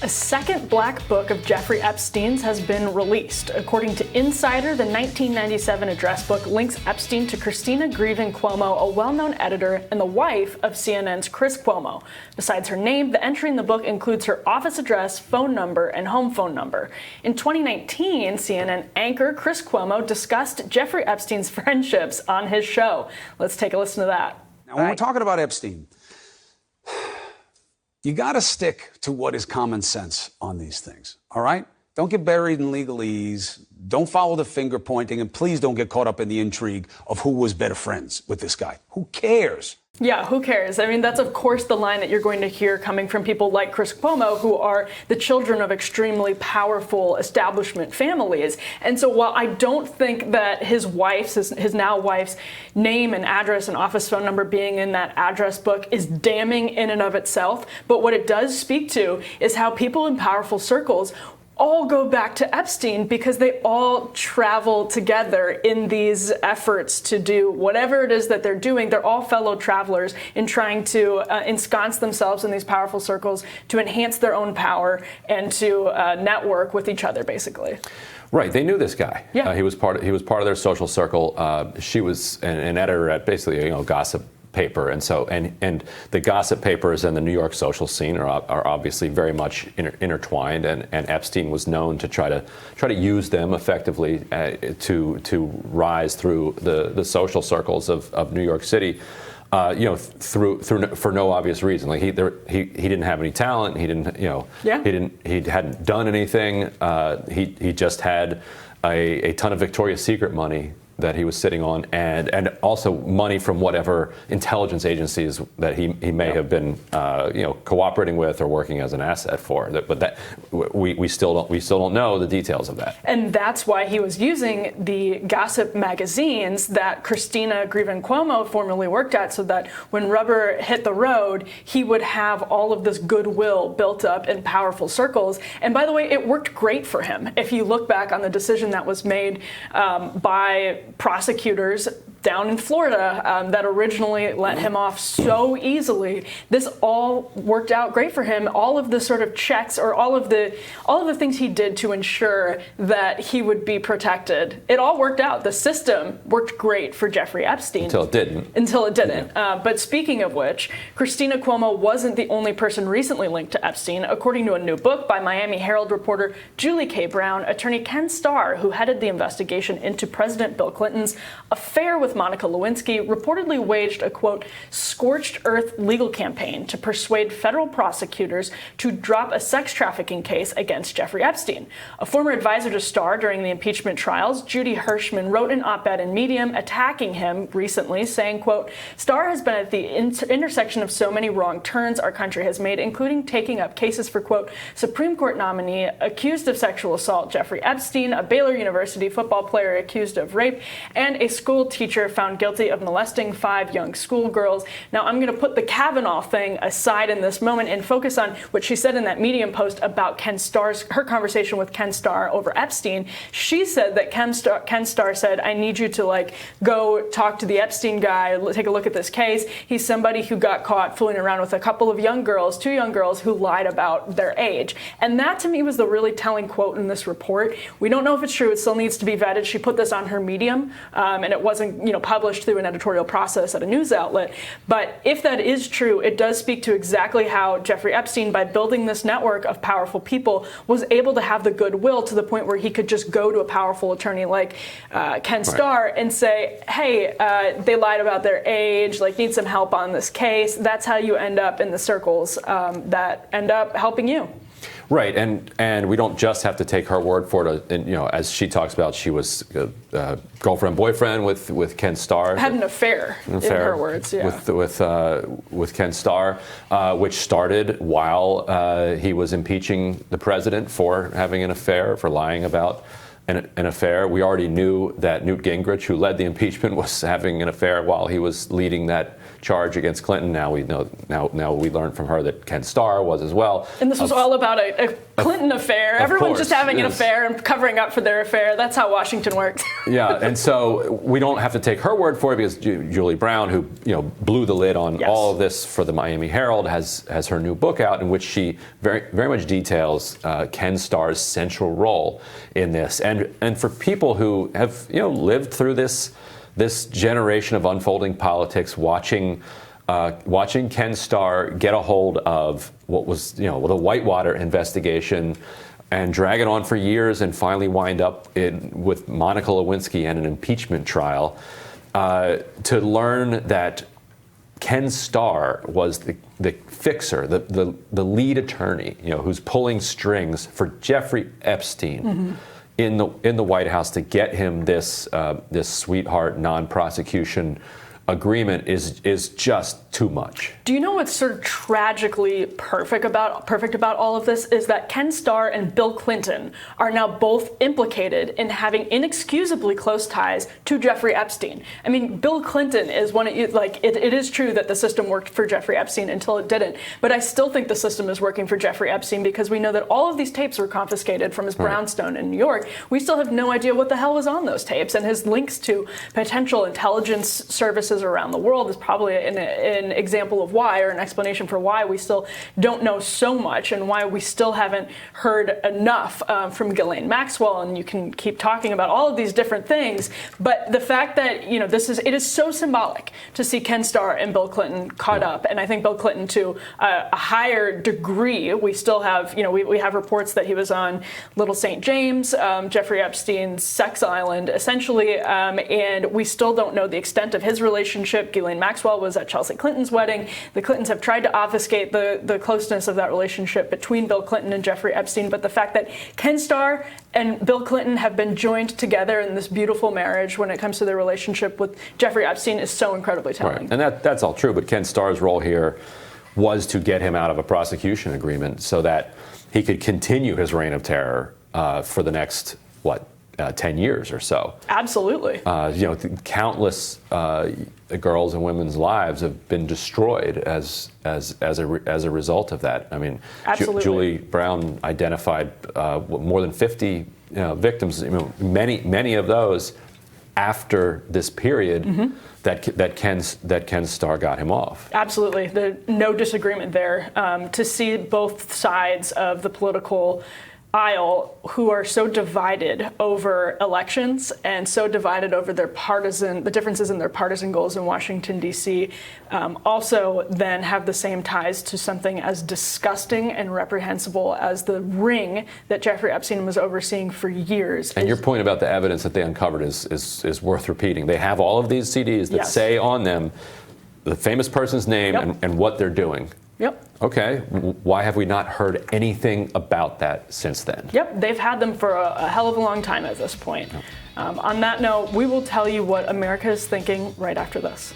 A second black book of Jeffrey Epstein's has been released. According to Insider, the 1997 address book links Epstein to Christina Greven Cuomo, a well-known editor and the wife of CNN's Chris Cuomo. Besides her name, the entry in the book includes her office address, phone number, and home phone number. In 2019, CNN anchor Chris Cuomo discussed Jeffrey Epstein's friendships on his show. Let's take a listen to that. Now, when we're talking about Epstein, you got to stick to what is common sense on these things, all right? Don't get buried in legalese. Don't follow the finger pointing, and please don't get caught up in the intrigue of who was better friends with this guy. Who cares? Yeah, who cares? I mean, that's of course the line that you're going to hear coming from people like Chris Cuomo, who are the children of extremely powerful establishment families. And so while I don't think that his now wife's name and address and office phone number being in that address book is damning in and of itself, but what it does speak to is how people in powerful circles all go back to Epstein because they all travel together in these efforts to do whatever it is that they're doing. They're all fellow travelers in trying to ensconce themselves in these powerful circles to enhance their own power and to network with each other, basically. Right, they knew this guy. Yeah. He was part of their social circle. She was an editor at basically gossip paper, and so and the gossip papers and the New York social scene are obviously very much intertwined, and Epstein was known to try to use them effectively to rise through the social circles of New York City, through for no obvious reason. Like he didn't have any talent. He hadn't done anything. He just had a ton of Victoria's Secret money that he was sitting on, and also money from whatever intelligence agencies that he may have been cooperating with or working as an asset for. But that we still don't know the details of that. And that's why he was using the gossip magazines that Christina Greven Cuomo formerly worked at, so that when rubber hit the road, he would have all of this goodwill built up in powerful circles. And by the way, it worked great for him. If you look back on the decision that was made by prosecutors down in Florida that originally let him off so easily, this all worked out great for him. All of the sort of checks, or all of the things he did to ensure that he would be protected, it all worked out. The system worked great for Jeffrey Epstein. Until it didn't. Yeah. But speaking of which, Christina Cuomo wasn't the only person recently linked to Epstein. According to a new book by Miami Herald reporter Julie K. Brown, attorney Ken Starr, who headed the investigation into President Bill Clinton's affair with Monica Lewinsky, reportedly waged a, quote, scorched earth legal campaign to persuade federal prosecutors to drop a sex trafficking case against Jeffrey Epstein. A former advisor to Starr during the impeachment trials, Judy Hirschman, wrote an op-ed in Medium attacking him recently, saying, quote, Starr has been at the intersection of so many wrong turns our country has made, including taking up cases for, quote, Supreme Court nominee accused of sexual assault Jeffrey Epstein, a Baylor University football player accused of rape, and a school teacher found guilty of molesting 5 young schoolgirls. Now, I'm going to put the Kavanaugh thing aside in this moment and focus on what she said in that Medium post about her conversation with Ken Starr over Epstein. She said that Ken Starr said, I need you to go talk to the Epstein guy, take a look at this case. He's somebody who got caught fooling around with a couple of 2 young girls who lied about their age. And that to me was the really telling quote in this report. We don't know if it's true. It still needs to be vetted. She put this on her Medium, and it wasn't published through an editorial process at a news outlet. But if that is true, it does speak to exactly how Jeffrey Epstein, by building this network of powerful people, was able to have the goodwill to the point where he could just go to a powerful attorney like Ken Starr and say, hey, they lied about their age, need some help on this case. That's how you end up in the circles that end up helping you. Right, and we don't just have to take her word for it. And, as she talks about, she was girlfriend, boyfriend with Ken Starr. Had an affair in her words, yeah. With Ken Starr, which started while he was impeaching the president for having an affair, for lying about an affair. We already knew that Newt Gingrich, who led the impeachment, was having an affair while he was leading that charge against Clinton. Now we know. Now we learned from her that Ken Starr was as well. And this was all about a Clinton affair. Everyone's just having an affair and covering up for their affair. That's how Washington works. Yeah, and so we don't have to take her word for it, because Julie Brown, who blew the lid on all of this for the Miami Herald, has her new book out in which she very much details Ken Starr's central role in this. And for people who have lived through this generation of unfolding politics, watching Ken Starr get a hold of what was the Whitewater investigation and drag it on for years and finally wind up with Monica Lewinsky and an impeachment trial, to learn that Ken Starr was the fixer, the lead attorney, who's pulling strings for Jeffrey Epstein in the White House to get him this sweetheart non-prosecution agreement is just too much. Do you know what's sort of tragically perfect about all of this is that Ken Starr and Bill Clinton are now both implicated in having inexcusably close ties to Jeffrey Epstein. I mean, Bill Clinton is it is true that the system worked for Jeffrey Epstein until it didn't, but I still think the system is working for Jeffrey Epstein because we know that all of these tapes were confiscated from his brownstone in New York. We still have no idea what the hell was on those tapes, and his links to potential intelligence services around the world is probably an example of why, or an explanation for why we still don't know so much and why we still haven't heard enough from Ghislaine Maxwell. And you can keep talking about all of these different things, but the fact that it is so symbolic to see Ken Starr and Bill Clinton caught up, and I think Bill Clinton to a higher degree. We still have we have reports that he was on Little St. James, Jeffrey Epstein's sex island, essentially, and we still don't know the extent of his relationship. Ghislaine Maxwell was at Chelsea Clinton's wedding. The Clintons have tried to obfuscate the closeness of that relationship between Bill Clinton and Jeffrey Epstein, but the fact that Ken Starr and Bill Clinton have been joined together in this beautiful marriage when it comes to their relationship with Jeffrey Epstein is so incredibly telling. Right. And that's all true, but Ken Starr's role here was to get him out of a prosecution agreement so that he could continue his reign of terror for the next, 10 years or so. Absolutely. Countless girls' and women's lives have been destroyed as a result of that. I mean, Julie Brown identified more than 50 victims. Many of those after this period that Ken Starr got him off. Absolutely, no disagreement there. To see both sides of the political aisle who are so divided over elections and so divided over the differences in their partisan goals in Washington, D.C., also then have the same ties to something as disgusting and reprehensible as the ring that Jeffrey Epstein was overseeing for years. And your point about the evidence that they uncovered is worth repeating. They have all of these CDs that say on them the famous person's name and what they're doing. Yep. Okay. Why have we not heard anything about that since then? Yep. They've had them for a hell of a long time at this point. On that note, we will tell you what America is thinking right after this.